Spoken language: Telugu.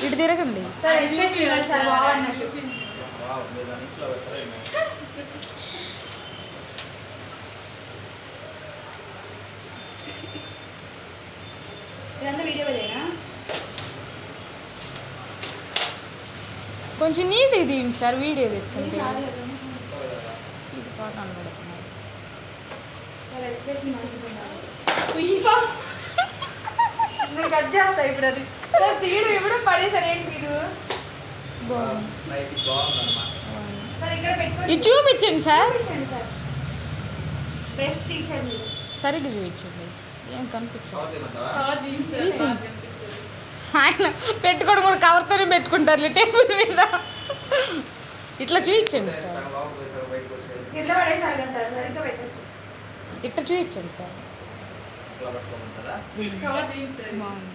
ఇటు తిరగండి. కొంచెం నీట్గా తీయండి సార్, వీడియో తీస్తుంటే ఇది పాట అనబడుతున్నారు. కట్ చేస్తా ఇప్పుడు అది తీడు ఎప్పుడు పడేసారేంటి మీరు. ఇది చూపించండి సార్, బెస్ట్ టీచర్ మీరు. సరిగ్గా చూపించండి, ఏం కనిపించండి. ఆయన పెట్టుకోవడం కూడా కవర్తోనే పెట్టుకుంటారు టేబుల్ మీద. ఇట్లా చూపించండి సార్, కింద పడేసారు కదా సార్, సరిగ్గా పెట్టచ్చు. ఇట్లా చూపించండి సార్. అట్లా పట్టుకోమంటారా? బాగుంది.